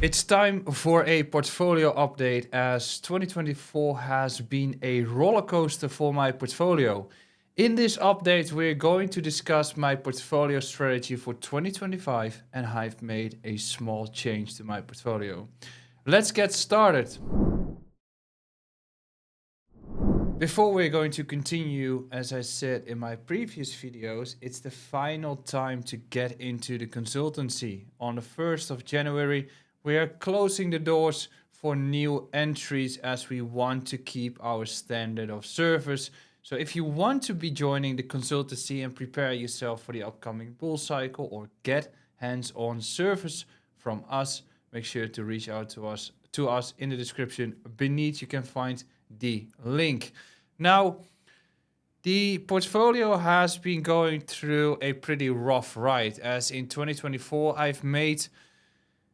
It's time for a portfolio update as 2024 has been a roller coaster for my portfolio. In this update, we're going to discuss my portfolio strategy for 2025 and I've made a small change to my portfolio. Let's get started. Before we're going to continue, as I said in my previous videos, it's the final time to get into the consultancy. On the 1st of January, we are closing the doors for new entries as we want to keep our standard of service. So if you want to be joining the consultancy and prepare yourself for the upcoming bull cycle or get hands-on service from us, make sure to reach out to us in the description beneath. You can find the link. Now, the portfolio has been going through a pretty rough ride, as in 2024 I've made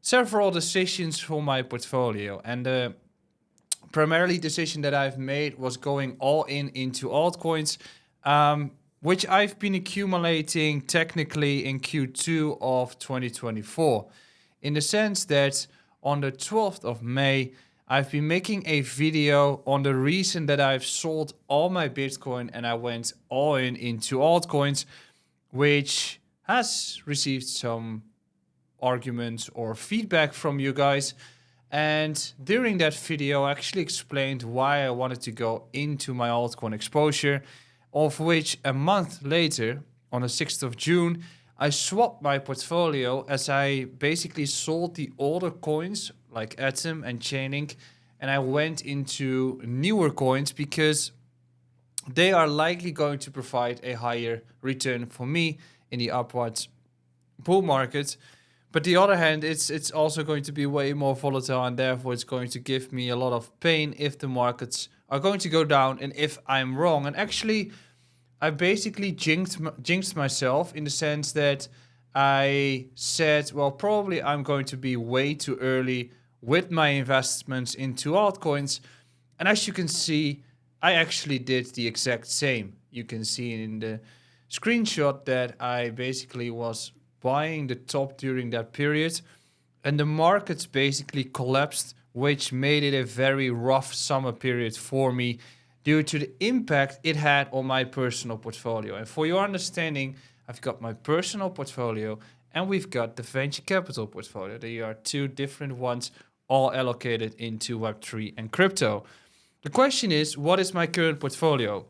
several decisions for my portfolio, and the primarily decision that I've made was going all in into altcoins, which I've been accumulating technically in Q2 of 2024, in the sense that on the 12th of May, I've been making a video on the reason that I've sold all my Bitcoin and I went all in into altcoins, which has received some arguments or feedback from you guys. And during that video, I actually explained why I wanted to go into my altcoin exposure, of which a month later, on the 6th of June, I swapped my portfolio as I basically sold the older coins like Atom and Chainlink, and I went into newer coins because they are likely going to provide a higher return for me in the upwards bull market. But the other hand, it's also going to be way more volatile, and therefore it's going to give me a lot of pain if the markets are going to go down and if I'm wrong. And actually, I basically jinxed myself in the sense that I said, well, probably I'm going to be way too early with my investments into altcoins. And as you can see, I actually did the exact same. You can see in the screenshot that I basically was buying the top during that period, and the markets basically collapsed, which made it a very rough summer period for me due to the impact it had on my personal portfolio. And for your understanding, I've got my personal portfolio and we've got the venture capital portfolio. They are two different ones, all allocated into Web3 and crypto. The question is, what is my current portfolio?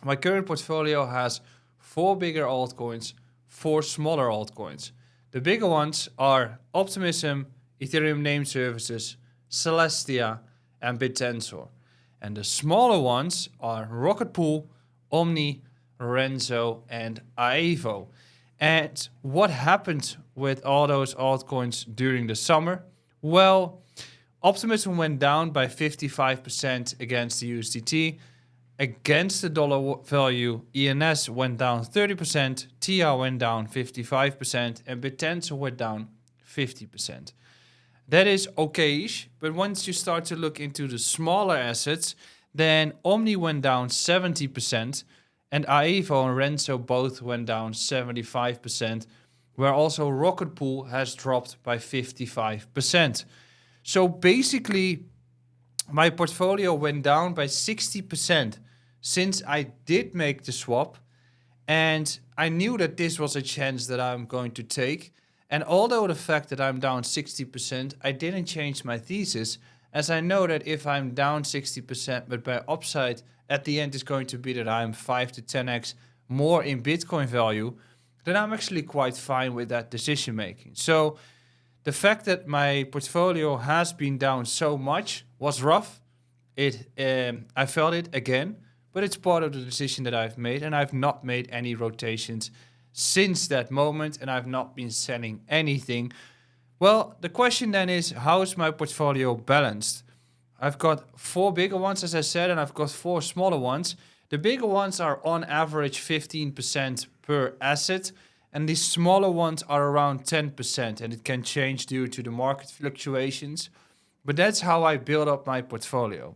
My current portfolio has 4 bigger altcoins, 4 smaller altcoins. The bigger ones are Optimism, Ethereum Name Services, Celestia, and BitTensor. And the smaller ones are Rocket Pool, Omni, Renzo, and Aevo. And what happened with all those altcoins during the summer? Well, Optimism went down by 55% against the USDT. Against the dollar value, ENS went down 30%, TIA went down 55%, and BitTensor went down 50%. That is okay-ish, but once you start to look into the smaller assets, then Omni went down 70%, and Aevo and Renzo both went down 75%, where also Rocket Pool has dropped by 55%. So basically, my portfolio went down by 60% since I did make the swap, and I knew that this was a chance that I'm going to take. And although the fact that I'm down 60%, I didn't change my thesis, as I know that if I'm down 60%, but by upside at the end is going to be that I'm 5 to 10x more in Bitcoin value, then I'm actually quite fine with that decision making. So the fact that my portfolio has been down so much was rough. I felt it again, but it's part of the decision that I've made, and I've not made any rotations since that moment, and I've not been selling anything. Well, the question then is, how is my portfolio balanced? I've got 4 bigger ones, as I said, and I've got 4 smaller ones. The bigger ones are on average 15% per asset, and the smaller ones are around 10%, and it can change due to the market fluctuations. But that's how I build up my portfolio.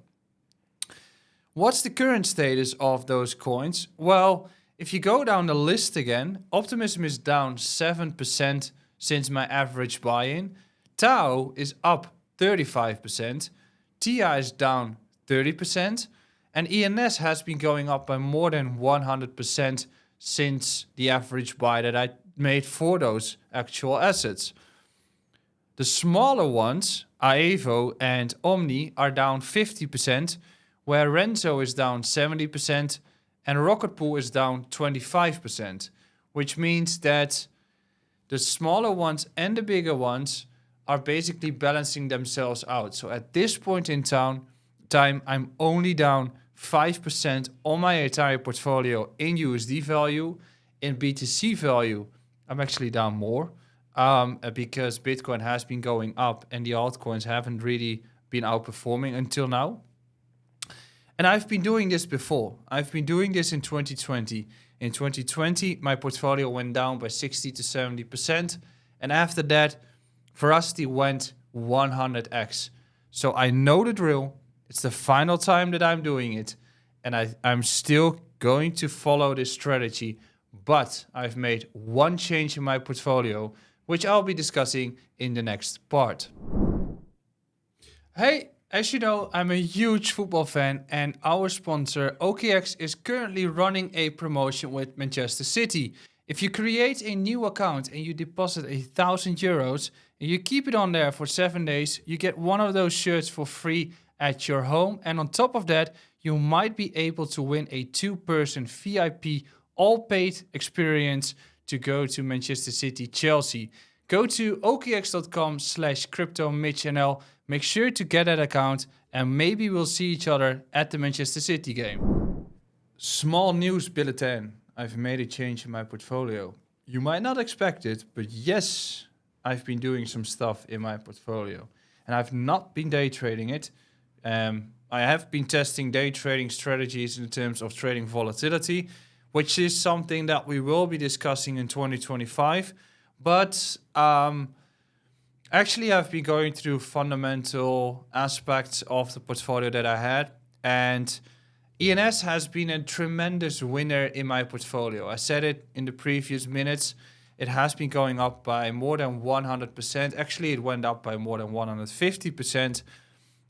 What's the current status of those coins? Well, if you go down the list again, Optimism is down 7% since my average buy-in. Tau is up 35%, TIA is down 30%, and ENS has been going up by more than 100% since the average buy that I made for those actual assets. The smaller ones, Aevo and Omni, are down 50%, where Renzo is down 70% and Rocket Pool is down 25%, which means that the smaller ones and the bigger ones are basically balancing themselves out. So at this point in time, I'm only down 5% on my entire portfolio in USD value. In BTC value, I'm actually down more because Bitcoin has been going up and the altcoins haven't really been outperforming until now. And I've been doing this before. I've been doing this in 2020. In 2020, my portfolio went down by 60 to 70%. And after that, Veracity went 100x. So I know the drill. It's the final time that I'm doing it. And I'm still going to follow this strategy. But I've made one change in my portfolio, which I'll be discussing in the next part. Hey! As you know, I'm a huge football fan and our sponsor OKX is currently running a promotion with Manchester City. If you create a new account and you deposit €1,000 and you keep it on there for 7 days, you get one of those shirts for free at your home. And on top of that, you might be able to win a 2-person VIP all-paid experience to go to Manchester City Chelsea. Go to okx.com/cryptomitchnl. Make sure to get that account and maybe we'll see each other at the Manchester City game. Small news bulletin. I've made a change in my portfolio. You might not expect it, but yes, I've been doing some stuff in my portfolio. And I've not been day trading it. I have been testing day trading strategies in terms of trading volatility, which is something that we will be discussing in 2025. But actually, I've been going through fundamental aspects of the portfolio that I had, and ENS has been a tremendous winner in my portfolio. I said it in the previous minutes. It has been going up by more than 100%. Actually, it went up by more than 150%,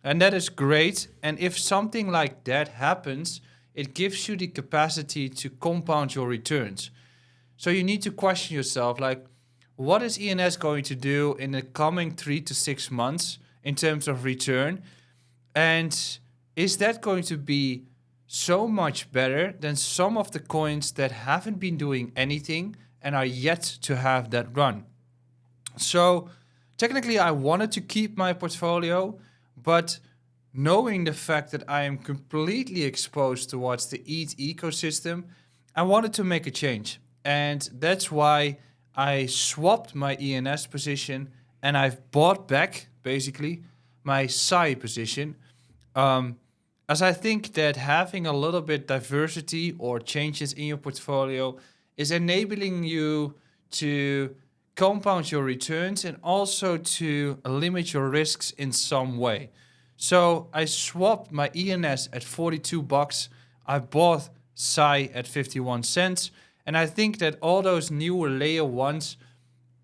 and that is great. And if something like that happens, it gives you the capacity to compound your returns. So you need to question yourself, like, what is ENS going to do in the coming 3 to 6 months in terms of return? And is that going to be so much better than some of the coins that haven't been doing anything and are yet to have that run? So technically, I wanted to keep my portfolio, but knowing the fact that I am completely exposed towards the ETH ecosystem, I wanted to make a change. And that's why I swapped my ENS position and I've bought back basically my SAI position. As I think that having a little bit diversity or changes in your portfolio is enabling you to compound your returns and also to limit your risks in some way. So I swapped my ENS at $42. I bought SAI at 51 cents. And I think that all those newer layer ones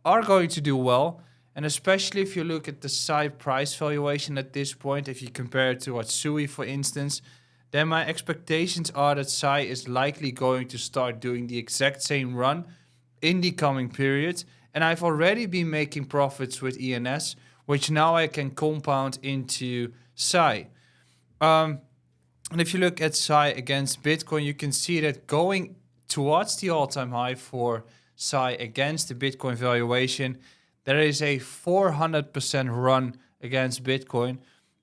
are going to do well. And especially if you look at the SAI price valuation at this point, if you compare it to Atsui, for instance, then my expectations are that SAI is likely going to start doing the exact same run in the coming period. And I've already been making profits with ENS, which now I can compound into SAI. And if you look at SAI against Bitcoin, you can see that going towards the all-time high for SAI against the Bitcoin valuation, there is a 400% run against Bitcoin.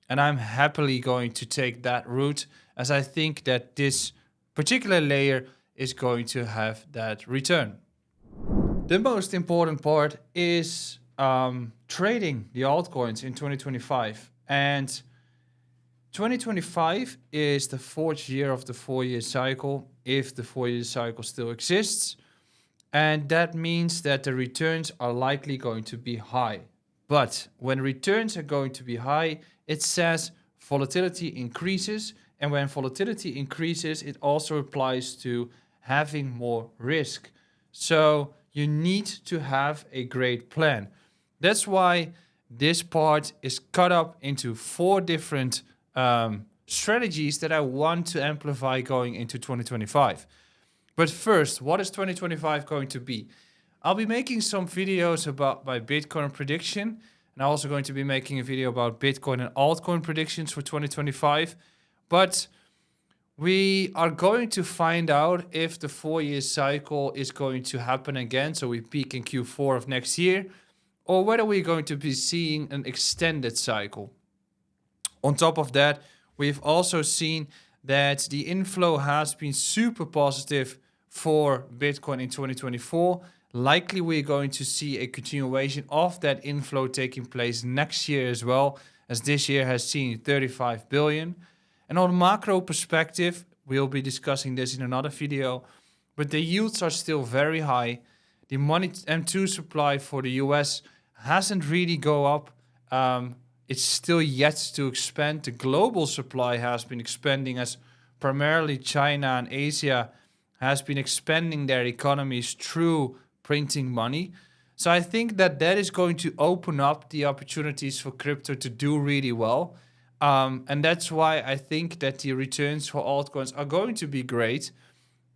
And I'm happily going to take that route as I think that this particular layer is going to have that return. The most important part is trading the altcoins in 2025. And 2025 is the 4th year of the 4-year cycle, if the 4-year cycle still exists. And that means that the returns are likely going to be high. But when returns are going to be high, it says volatility increases. And when volatility increases, it also applies to having more risk. So you need to have a great plan. That's why this part is cut up into 4 different strategies that I want to amplify going into 2025. But first, what is 2025 going to be? I'll be making some videos about my Bitcoin prediction, and I'm also going to be making a video about Bitcoin and altcoin predictions for 2025. But we are going to find out if the 4-year cycle is going to happen again, so we peak in Q4 of next year, or whether we're going to be seeing an extended cycle. On top of that, we've also seen that the inflow has been super positive for Bitcoin in 2024. Likely we're going to see a continuation of that inflow taking place next year as well, as this year has seen 35 billion. And on a macro perspective, we'll be discussing this in another video, but the yields are still very high. The money M2 supply for the US hasn't really go up. It's still yet to expand. The global supply has been expanding as primarily China and Asia has been expanding their economies through printing money. So I think that that is going to open up the opportunities for crypto to do really well. And that's why I think that the returns for altcoins are going to be great.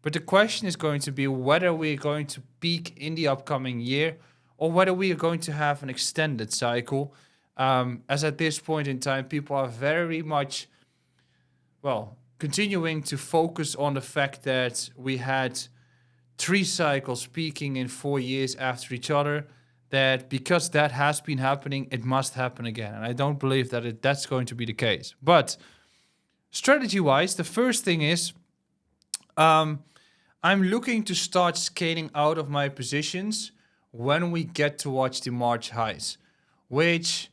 But the question is going to be whether we're going to peak in the upcoming year or whether we are going to have an extended cycle. As at this point in time, people are very much, continuing to focus on the fact that we had 3 cycles peaking in 4 years after each other, that because that has been happening, it must happen again. And I don't believe that that's going to be the case. But strategy-wise, the first thing is I'm looking to start scaling out of my positions when we get towards the March highs, which,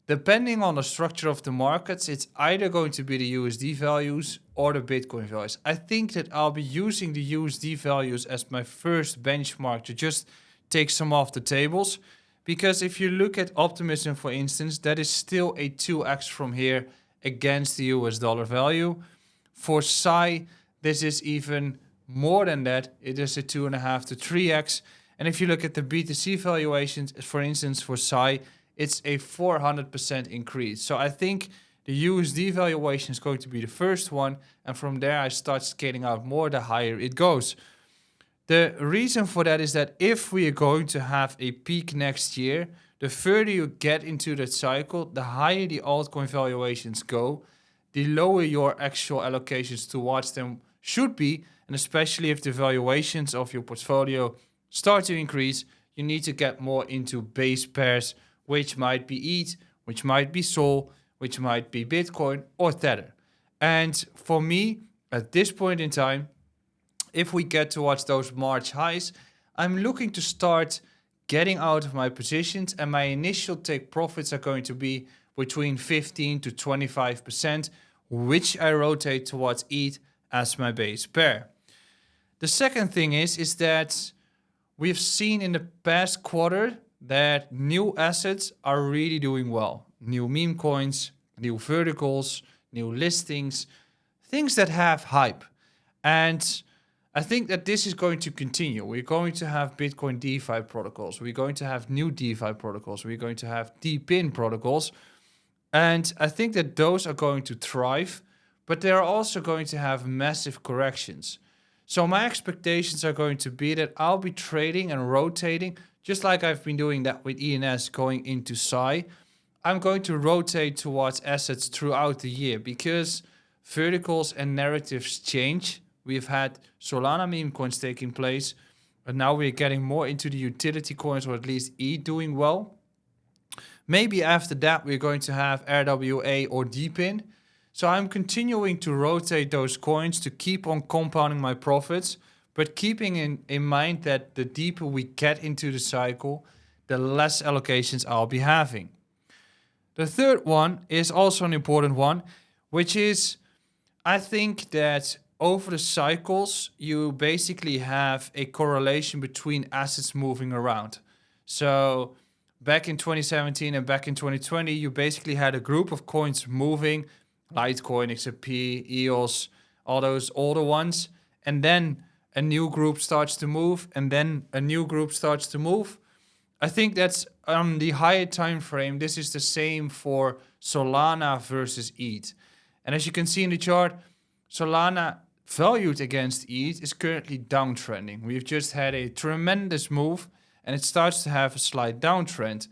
depending on the structure of the markets, it's either going to be the USD values or the Bitcoin values. I think that I'll be using the USD values as my first benchmark to just take some off the tables. Because if you look at optimism, for instance, that is still a 2x from here against the US dollar value. For SAI, this is even more than that. It is a 2.5 to 3x. And if you look at the BTC valuations, for instance, for SAI, it's a 400% increase. So I think the USD valuation is going to be the first one. And from there, I start scaling out more, the higher it goes. The reason for that is that if we are going to have a peak next year, the further you get into that cycle, the higher the altcoin valuations go, the lower your actual allocations towards them should be. And especially if the valuations of your portfolio start to increase, you need to get more into base pairs, which might be ETH, which might be Sol, which might be Bitcoin or Tether. And for me, at this point in time, if we get towards those March highs, I'm looking to start getting out of my positions, and my initial take profits are going to be between 15 to 25%, which I rotate towards ETH as my base pair. The second thing is that we've seen in the past quarter that new assets are really doing well. New meme coins, new verticals, new listings, things that have hype. And I think that this is going to continue. We're going to have Bitcoin DeFi protocols. We're going to have new DeFi protocols. We're going to have DePIN protocols. And I think that those are going to thrive, but they are also going to have massive corrections. So my expectations are going to be that I'll be trading and rotating, just like I've been doing that with ENS going into SAI. I'm going to rotate towards assets throughout the year because verticals and narratives change. We've had Solana meme coins taking place, but now we're getting more into the utility coins, or at least ETH doing well. Maybe after that, we're going to have RWA or DePIN. So I'm continuing to rotate those coins to keep on compounding my profits, but keeping in mind that the deeper we get into the cycle, the less allocations I'll be having. The third one is also an important one, which is, I think that over the cycles, you basically have a correlation between assets moving around. So back in 2017 and back in 2020, you basically had a group of coins moving, Litecoin, XRP, EOS, all those older ones. And then a new group starts to move, and then a new group starts to move. I think that's on the higher time frame, this is the same for Solana versus ETH. And as you can see in the chart, Solana valued against ETH is currently downtrending. We've just had a tremendous move and it starts to have a slight downtrend.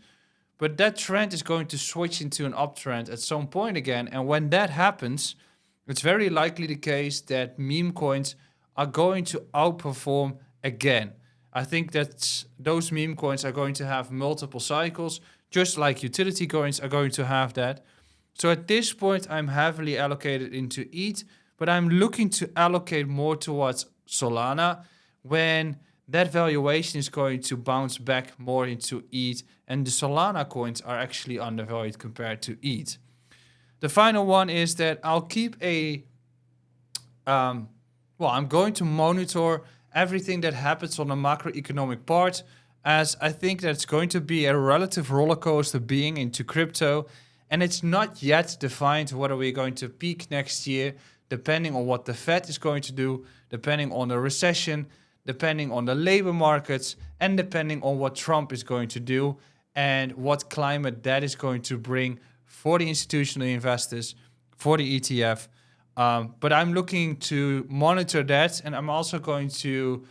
But that trend is going to switch into an uptrend at some point again. And when that happens, it's very likely the case that meme coins are going to outperform again. I think that those meme coins are going to have multiple cycles, just like utility coins are going to have that. So at this point, I'm heavily allocated into ETH, but I'm looking to allocate more towards Solana when that valuation is going to bounce back more into ETH, and the Solana coins are actually undervalued compared to ETH. The final one is that I'll keep I'm going to monitor everything that happens on the macroeconomic part, as I think that it's going to be a relative roller coaster being into crypto, and it's not yet defined whether we're going to peak next year, depending on what the Fed is going to do, depending on the recession, depending on the labor markets, and depending on what Trump is going to do and what climate that is going to bring for the institutional investors, for the ETF. But I'm looking to monitor that, and I'm also going to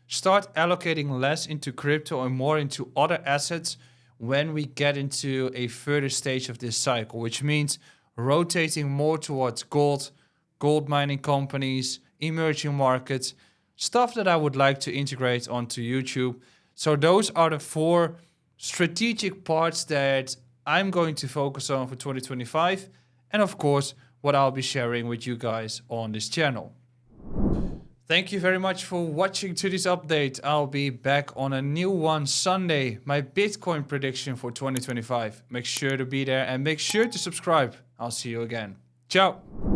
start allocating less into crypto and more into other assets when we get into a further stage of this cycle, which means rotating more towards gold mining companies, emerging markets, stuff that I would like to integrate onto YouTube. So those are the 4 strategic parts that I'm going to focus on for 2025. And of course, what I'll be sharing with you guys on this channel. Thank you very much for watching to this update. I'll be back on a new one Sunday, my Bitcoin prediction for 2025. Make sure to be there and make sure to subscribe. I'll see you again. Ciao.